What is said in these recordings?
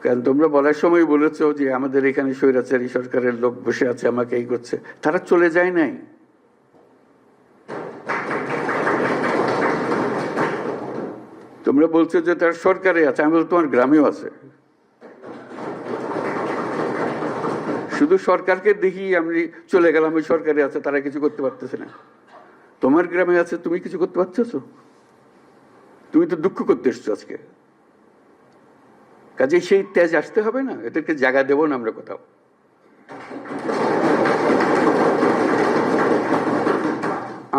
কারণ তোমরা বলার সময় বলেছো যে আমাদের এখানে স্বৈরাচারী সরকারের লোক বসে আছে, আমাকে এই করছে। তারা চলে যায় নাই। তোমরা বলছো যে তার সরকারে আছে, আমি বলছি তোমার গ্রামেও আছে। শুধু সরকারকে দেখি আমি চলে গেলাম, ওই সরকারে আছে, তারা কিছু করতে পারতেছে না। তোমার গ্রামে আছে, তুমি কিছু করতে পারতেছো? তুমি তো দুঃখ করতে এসছো আজকে। কাজে সেই তেজ আসতে হবে না, এদেরকে জায়গা দেবো না আমরা কোথাও।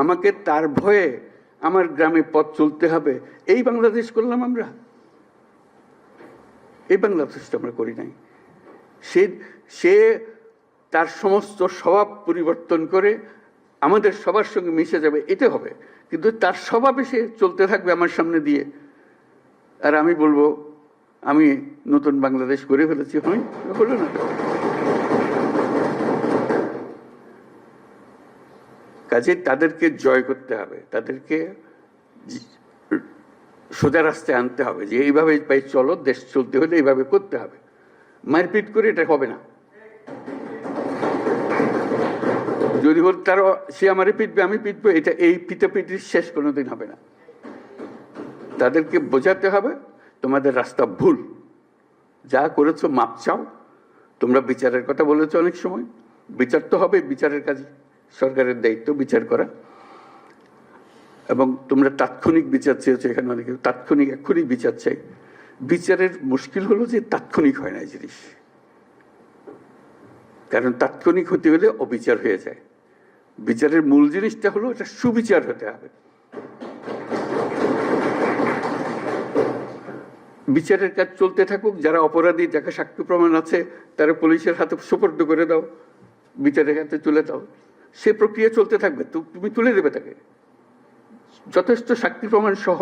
আমাকে তার ভয়ে আমার গ্রামে পথ চলতে হবে, এই বাংলাদেশ করলাম আমরা? এই বাংলাদেশটা আমরা করি নাই। সে তার সমস্ত স্বভাব পরিবর্তন করে আমাদের সবার সঙ্গে মিশে যাবে, এটা হবে। কিন্তু তার স্বভাবে সে চলতে থাকবে আমার সামনে দিয়ে, আর আমি বলবো আমি নতুন বাংলাদেশ করে ফেলেছি। হলো না। কাজে তাদেরকে জয় করতে হবে, তাদেরকে সোজা রাস্তায় আনতে হবে, যে এইভাবে পাই চলো, দেশ চলতে হলে এইভাবে করতে হবে। মারপিট করে এটা হবে না। যদি বল তার সে আমারে পিটবে, আমি পিটবো, এটা এই পিটাপিটির শেষ কোনোদিন হবে না। তাদেরকে বোঝাতে হবে তোমাদের রাস্তা ভুল, যা করেছো মাপ চাও। তোমরা বিচারের কথা বলেছো অনেক সময়, বিচার তো হবে, বিচারের কাজ সরকারের দায়িত্ব বিচার করা। এবং তোমরা তাৎক্ষণিক বিচার চেয়েছো, এখানে অনেকে তাৎক্ষণিক এক্ষুনি বিচার চাই। বিচারের মুশকিল হলো যে তাৎক্ষণিক হয় না এই জিনিস, কারণ তাৎক্ষণিক হতে হলে অবিচার হয়ে যায়। বিচারের মূল জিনিসটা হলো এটা সুবিচার হতে হবে। বিচারের কাজ চলতে থাকুক, যারা অপরাধী, যাকে সাক্ষ্য প্রমাণ আছে, তারা পুলিশের হাতে সুপর্দ করে দাও, বিচারের হাতে তুলে দাও, সে প্রক্রিয়া চলতে থাকবে। তুমি তুলে দেবে তাকে, যথেষ্ট সাক্ষী প্রমাণ সহ।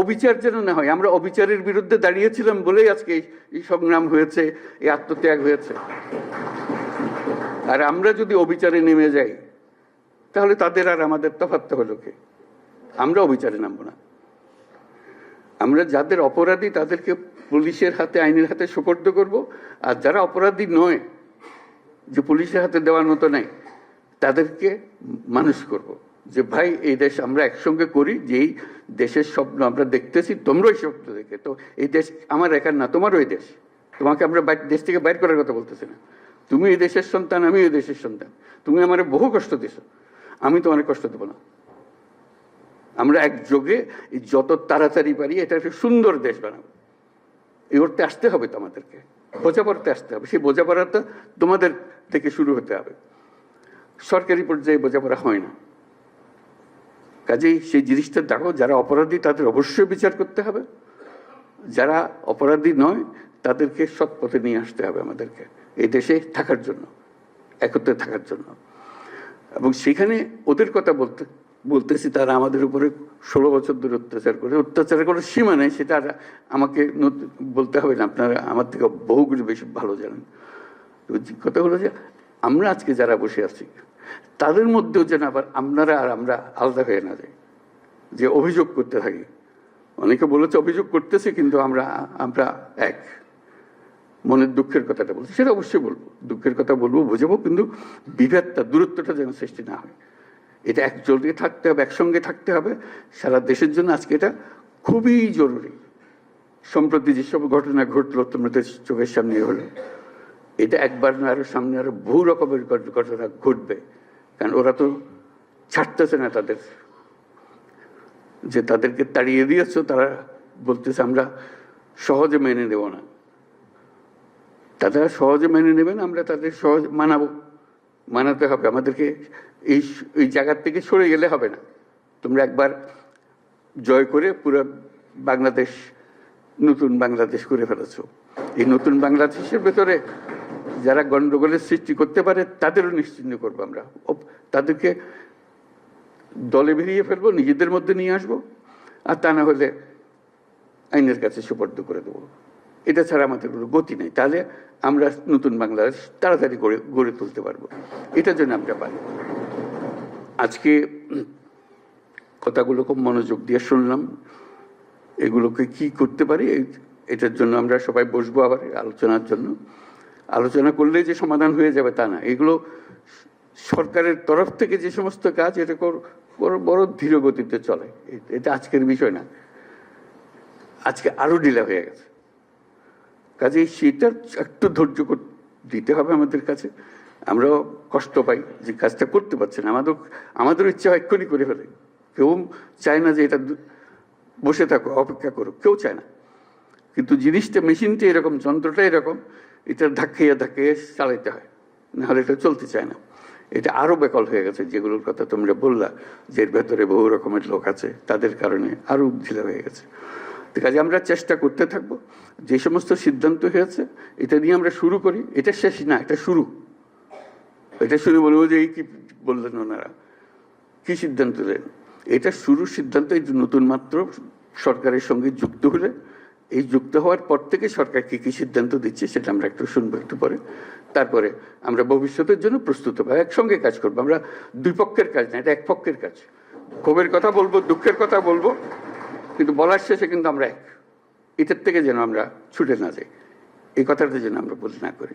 অবিচার যেন না হয়। আমরা অবিচারের বিরুদ্ধে দাঁড়িয়েছিলাম বলেই আজকে এই সংগ্রাম হয়েছে, এই আত্মত্যাগ হয়েছে। আর আমরা যদি অবিচারে নেমে যাই, তাহলে তাদের আর আমাদের তফাৎ হলো কি? আমরা অবিচারে নামবো না। আমরা যাদের অপরাধী তাদেরকে পুলিশের হাতে, আইনের হাতে সুপর্দ করব। আর যারা অপরাধী নয়, যে পুলিশের হাতে দেওয়ার মতো নাই, তাদেরকে মানুষ করব, যে ভাই এই দেশ আমরা একসঙ্গে করি, যেই দেশের স্বপ্ন আমরা দেখতেছি, তোমরাই স্বপ্ন দেখে। তো এই দেশ আমার একার না, তোমারও এই দেশ। তোমাকে আমরা দেশ থেকে বাইর করার কথা বলতেছি না। তুমি এই দেশের সন্তান, আমি এই দেশের সন্তান। তুমি আমার বহু কষ্ট দিছো, আমি তো অনেক কষ্ট দেবো না। আমরা একযোগে যত তাড়াতাড়ি পারি এটা একটা সুন্দর দেশ বানাবো। এই করতে আসতে হবে তো আমাদেরকে, বোঝাপড়াতে আসতে হবে। সেই বোঝাপড়াটা তোমাদের থেকে শুরু হতে হবে। সরকারি পর্যায়ে বোঝাপড়া হয় না। কাজেই সেই জিনিসটা দেখো, যারা অপরাধী তাদের অবশ্যই বিচার করতে হবে, যারা অপরাধী নয় তাদেরকে সৎ পথে নিয়ে আসতে হবে আমাদেরকে, এই দেশে থাকার জন্য, একত্রে থাকার জন্য। এবং সেখানে ওদের কথা বলতেছি, তারা আমাদের উপরে 16 বছর ধরে অত্যাচার করে সীমা নেই, সেটা আমাকে বলতে হবে না। আপনারা আমার থেকে বহুগুলো বেশি ভালো জানেন। কথা হলো যে আমরা আজকে যারা বসে আছি তাদের মধ্যেও যেন আবার আপনারা আর আমরা আলাদা হয়ে না যাই, যে অভিযোগ করতে থাকি। অনেকে বলেছে অভিযোগ করতেছে, কিন্তু আমরা এক। মনের দুঃখের কথাটা বলছি, সেটা অবশ্যই বলবো, দুঃখের কথা বলবো, বুঝাবো, কিন্তু বিভেদটা, দূরত্বটা যেন সৃষ্টি না হয়। এটা একজোটে থাকতে হবে, একসঙ্গে থাকতে হবে সারা দেশের জন্য। আজকে এটা খুবই জরুরি। সম্প্রতি যেসব ঘটনা ঘটলো তোমাদের চোখের সামনে হলো, এটা একবার না, আরো সামনে আরো বহু রকমের ঘটনা ঘটবে। কারণ ওরা তো ছাড়তেছে না তাদের, যে তাদেরকে তাড়িয়ে দিয়েছ, তারা বলতেছে আমরা সহজে মেনে নেব না। তারা সহজে মেনে নেবেন, আমরা তাদের সহজ মানাতে হবে আমাদেরকে। এই জায়গার থেকে সরে গেলে হবে না। তোমরা একবার জয় করে পুরো বাংলাদেশ নতুন বাংলাদেশ করে ফেলেছো। এই নতুন বাংলাদেশের ভেতরে যারা গন্ডগোলের সৃষ্টি করতে পারে তাদেরও নিশ্চিহ্ন করবো আমরা। তাদেরকে দলে বেরিয়ে ফেলবো, নিজেদের মধ্যে নিয়ে আসবো, আর তা না হলে আইনের কাছে সুপর্দ করে দেবো। এটা ছাড়া আমাদের কোনো গতি নেই। তাহলে আমরা নতুন বাংলাদেশ তাড়াতাড়ি গড়ে তুলতে পারবো। এটার জন্য আমরা পারি। আজকে কথাগুলো খুব মনোযোগ দিয়ে শুনলাম, এগুলোকে কি করতে পারি এটার জন্য আমরা সবাই বসবো আবার আলোচনার জন্য। আলোচনা করলেই যে সমাধান হয়ে যাবে তা না, এগুলো সরকারের তরফ থেকে যে সমস্ত কাজ এটা বড় ধীর গতিতে চলে, এটা আজকের বিষয় না, আজকে আরো ডিলে হয়ে গেছে। কাজে সেটা একটু ধৈর্য দিতে হবে আমাদের কাছে। আমরাও কষ্ট পাই যে কাজটা করতে পারছি না, আমাদের ইচ্ছা হয় এক্ষুনি করে ফেলে। কেউ চায় না যে এটা বসে থাকো অপেক্ষা করো, কেউ চায় না। কিন্তু জিনিসটা, মেশিনটা এরকম, যন্ত্রটা এরকম, এটা ধাক্কাইয়া ধাক্কাইয়া চালাইতে হয়, নাহলে এটা চলতে চায় না। এটা আরো বেকল হয়ে গেছে, যেগুলোর কথা তোমরা বললা যে এর ভেতরে বহু রকমের লোক আছে, তাদের কারণে আরো ঢিলা হয়ে গেছে। কাজে আমরা চেষ্টা করতে থাকবো, যে সমস্ত সিদ্ধান্ত হয়েছে এটা নিয়ে আমরা শুরু করি। এটা শেষ না, এটা শুরু। এটা শুরু বলবো যে এই কি বললেন ওনারা, কি সিদ্ধান্ত দেন, এটা শুরু সিদ্ধান্ত। এই নতুন মাত্র সরকারের সঙ্গে যুক্ত হলে, এই যুক্ত হওয়ার পর থেকে সরকার কি কি সিদ্ধান্ত দিচ্ছে সেটা আমরা একটু শুনবো একটু পরে। তারপরে আমরা ভবিষ্যতের জন্য প্রস্তুত হবো, একসঙ্গে কাজ করবো। আমরা দুই পক্ষের কাজ না, এটা এক পক্ষের কাজ। ক্ষোভের কথা বলবো, দুঃখের কথা বলবো, কিন্তু বলার শেষে কিন্তু আমরা এক। এটার থেকে যেন আমরা ছুটে না যাই, এই কথাটা যেন আমরা বলতে না করি।